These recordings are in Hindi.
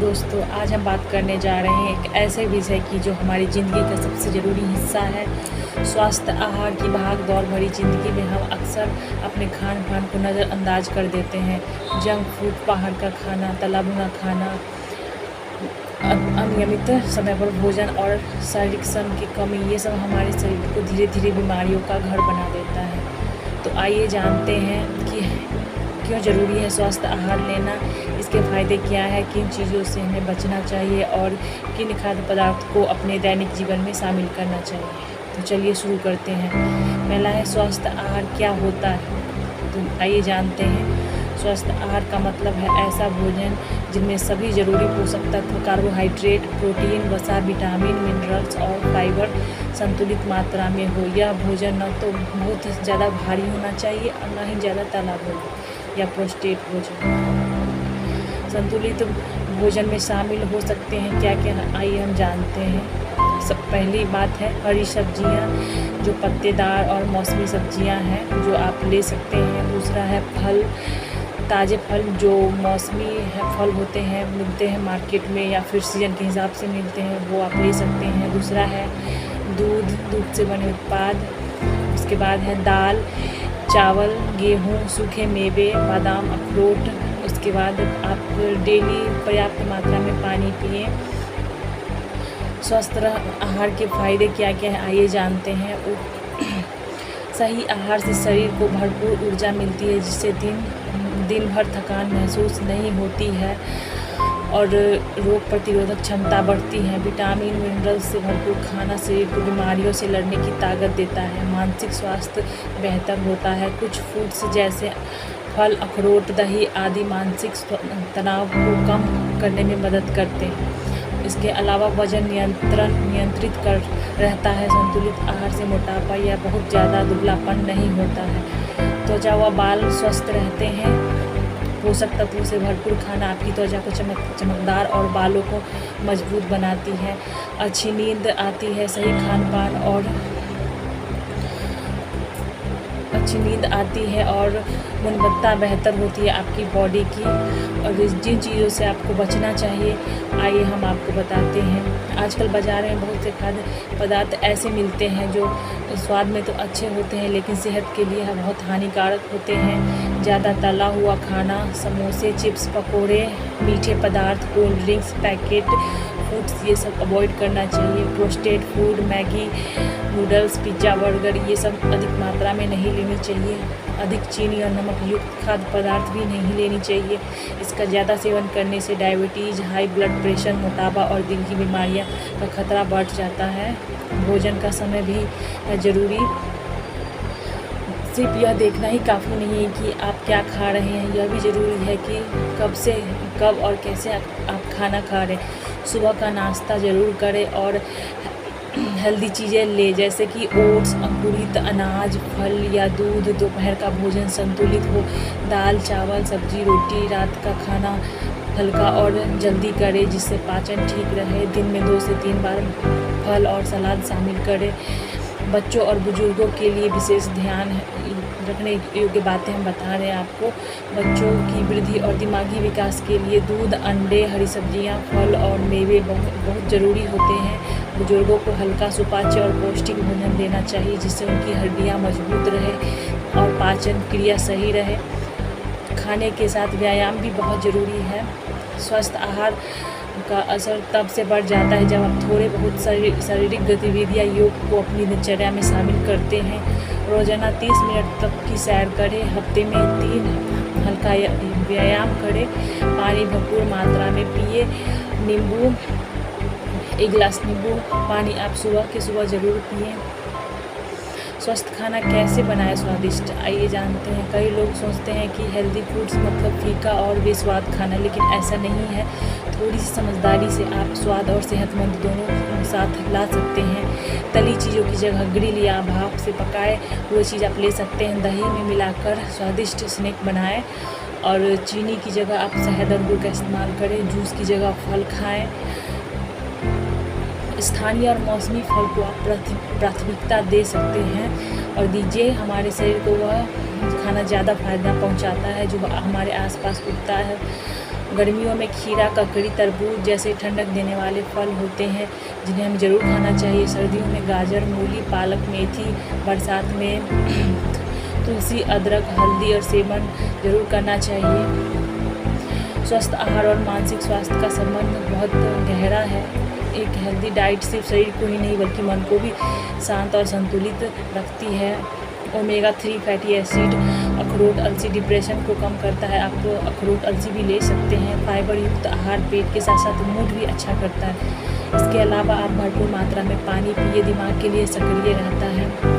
दोस्तों, आज हम बात करने जा रहे हैं एक ऐसे विषय की जो हमारी ज़िंदगी का सबसे ज़रूरी हिस्सा है। स्वास्थ्य आहार की भाग दौड़ भरी ज़िंदगी में हम अक्सर अपने खान पान को नज़रअंदाज कर देते हैं। जंक फूड, बाहर का खाना, तला भुना खाना, अनियमित समय पर भोजन और शारीरिक श्रम की कमी, ये सब हमारे शरीर को धीरे धीरे बीमारियों का घर बना देता है। तो आइए जानते हैं कि क्यों ज़रूरी है स्वस्थ आहार लेना, इसके फ़ायदे क्या है, किन चीज़ों से हमें बचना चाहिए और किन खाद्य पदार्थ को अपने दैनिक जीवन में शामिल करना चाहिए। तो चलिए शुरू करते हैं। पहला है स्वस्थ आहार क्या होता है। तो आइए जानते हैं। स्वस्थ आहार का मतलब है ऐसा भोजन जिनमें सभी ज़रूरी पोषक तत्व, कार्बोहाइड्रेट, प्रोटीन, वसा, विटामिन, मिनरल्स और फाइबर संतुलित मात्रा में हो। यह भोजन न तो बहुत ज़्यादा भारी होना चाहिए और न ही ज़्यादा तला भुना या प्रोसेस्ड भोजन। संतुलित भोजन में शामिल हो सकते हैं क्या क्या, आइए हम जानते हैं। पहली बात है हरी सब्जियां, जो पत्तेदार और मौसमी सब्जियां हैं जो आप ले सकते हैं। दूसरा है फल, ताज़े फल जो मौसमी फल होते हैं, मिलते हैं मार्केट में या फिर सीजन के हिसाब से मिलते हैं, वो आप ले सकते हैं। दूसरा है दूध से बने उत्पाद। उसके बाद है दाल, चावल, गेहूँ, सूखे मेवे, बादाम, अखरोट। उसके बाद आप डेली पर्याप्त मात्रा में पानी पिएं। स्वस्थ आहार के फ़ायदे क्या क्या हैं, आइए जानते हैं। सही आहार से शरीर को भरपूर ऊर्जा मिलती है, जिससे दिन भर थकान महसूस नहीं होती है और रोग प्रतिरोधक क्षमता बढ़ती है। विटामिन, मिनरल्स से भरपूर खाना शरीर को बीमारियों से लड़ने की ताकत देता है। मानसिक स्वास्थ्य बेहतर होता है। कुछ फूड्स जैसे फल, अखरोट, दही आदि मानसिक तनाव को कम करने में मदद करते हैं। इसके अलावा वजन नियंत्रित कर रहता है। संतुलित आहार से मोटापा या बहुत ज़्यादा दुबलापन नहीं होता है। त्वचा व बाल स्वस्थ रहते हैं। पोषक तत्वों से भरपूर खाना आपकी त्वचा को चमकदार और बालों को मजबूत बनाती है। अच्छी नींद आती है। सही खान पान और गुणवत्ता बेहतर होती है आपकी बॉडी की। और जिन चीज़ों से आपको बचना चाहिए, आइए हम आपको बताते हैं। आजकल बाज़ार में बहुत से खाद्य पदार्थ ऐसे मिलते हैं जो स्वाद में तो अच्छे होते हैं लेकिन सेहत के लिए बहुत हानिकारक होते हैं। ज़्यादा तला हुआ खाना, समोसे, चिप्स, पकोड़े, मीठे पदार्थ, कोल्ड ड्रिंक्स, पैकेट फूड्स, ये सब अवॉइड करना चाहिए। Processed food, Maggi, noodles, pizza, burger, ये सब अधिक मात्रा में नहीं लेनी चाहिए। अधिक चीनी और नमक युक्त खाद्य पदार्थ भी नहीं लेनी चाहिए। इसका ज़्यादा सेवन करने से डायबिटीज़, हाई ब्लड प्रेशर, मोटापा और दिल की बीमारियां का खतरा बढ़ जाता है। भोजन का समय भी है ज़रूरी। सिर्फ यह देखना ही काफ़ी नहीं है कि आप क्या खा रहे हैं, यह भी ज़रूरी है कि कब और कैसे आप खाना खा रहे हैं। सुबह का नाश्ता ज़रूर करें और हेल्दी चीज़ें ले, जैसे कि ओट्स, अंकुरित अनाज, फल या दूध। दोपहर का भोजन संतुलित हो, दाल, चावल, सब्जी, रोटी। रात का खाना हल्का और जल्दी करें जिससे पाचन ठीक रहे। दिन में 2 से 3 बार फल और सलाद शामिल करें। बच्चों और बुजुर्गों के लिए विशेष ध्यान रखने योग्य बातें हम बता रहे हैं आपको। बच्चों की वृद्धि और दिमागी विकास के लिए दूध, अंडे, हरी सब्जियां, फल और मेवे बहुत ज़रूरी होते हैं। बुजुर्गों को हल्का, सुपाच्य और पौष्टिक भोजन देना चाहिए जिससे उनकी हड्डियां मजबूत रहे और पाचन क्रिया सही रहे। खाने के साथ व्यायाम भी बहुत ज़रूरी है। स्वस्थ आहार का असर तब से बढ़ जाता है जब आप थोड़े बहुत शारीरिक गतिविधियाँ, योग को अपनी दिनचर्या में शामिल करते हैं। रोज़ाना 30 मिनट तक की सैर करें। हफ्ते में 3 हल्का व्यायाम करें। पानी भरपूर मात्रा में पिए। एक गिलास नींबू पानी आप सुबह ज़रूर पिएं। स्वस्थ खाना कैसे बनाए स्वादिष्ट, आइए जानते हैं। कई लोग सोचते हैं कि हेल्दी फूड्स मतलब फीका और बेस्वाद खाना, लेकिन ऐसा नहीं है। थोड़ी सी समझदारी से आप स्वाद और सेहतमंद दोनों साथ ला सकते हैं। तली चीज़ों की जगह ग्रिल या भाप से पकाए हुए चीज़ आप ले सकते हैं। दही में मिलाकर स्वादिष्ट स्नैक बनाएं और चीनी की जगह आप शहद और गुड़ का इस्तेमाल करें। जूस की जगह फल खाएँ। स्थानीय और मौसमी फल को आप प्राथमिकता दे सकते हैं और दीजिए। हमारे शरीर को वह खाना ज़्यादा फायदा पहुंचाता है जो हमारे आसपास उगता है गर्मियों में खीरा, ककड़ी, तरबूज जैसे ठंडक देने वाले फल होते हैं जिन्हें हमें ज़रूर खाना चाहिए। सर्दियों में गाजर, मूली, पालक, मेथी, बरसात में तुलसी, अदरक, हल्दी और सेवन ज़रूर करना चाहिए। स्वस्थ आहार और मानसिक स्वास्थ्य का संबंध बहुत गहरा है। एक हेल्दी डाइट सिर्फ शरीर को ही नहीं बल्कि मन को भी शांत और संतुलित रखती है। ओमेगा 3 फैटी एसिड, अखरोट, अलसी डिप्रेशन को कम करता है। आप अखरोट, अलसी भी ले सकते हैं। फाइबर युक्त आहार पेट के साथ साथ मूड भी अच्छा करता है। इसके अलावा आप भरपूर मात्रा में पानी पिए, दिमाग के लिए सक्रिय रहता है।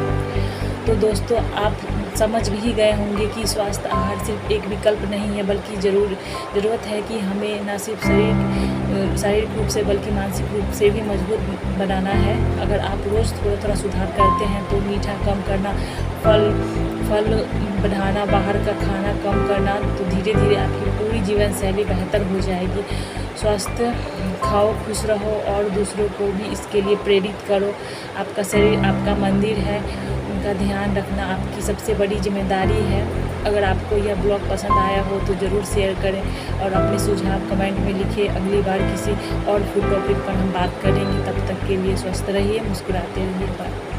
तो दोस्तों, आप समझ भी गए होंगे कि स्वास्थ्य आहार सिर्फ एक विकल्प नहीं है बल्कि ज़रूरत है कि हमें न सिर्फ शारीरिक रूप से बल्कि मानसिक रूप से भी मजबूत बनाना है। अगर आप रोज़ थोड़ा सुधार करते हैं तो मीठा कम करना, फल बढ़ाना, बाहर का खाना कम करना, तो धीरे धीरे आपकी पूरी जीवन शैली बेहतर हो जाएगी। स्वस्थ खाओ, खुश रहो और दूसरों को भी इसके लिए प्रेरित करो। आपका शरीर आपका मंदिर है, उनका ध्यान रखना आपकी सबसे बड़ी जिम्मेदारी है। अगर आपको यह ब्लॉग पसंद आया हो तो ज़रूर शेयर करें और अपने सुझाव कमेंट में लिखिए। अगली बार किसी और फूड टॉपिक पर हम बात करेंगे। तब तक के लिए स्वस्थ रहिए, मुस्कुराते रहिए। बाय।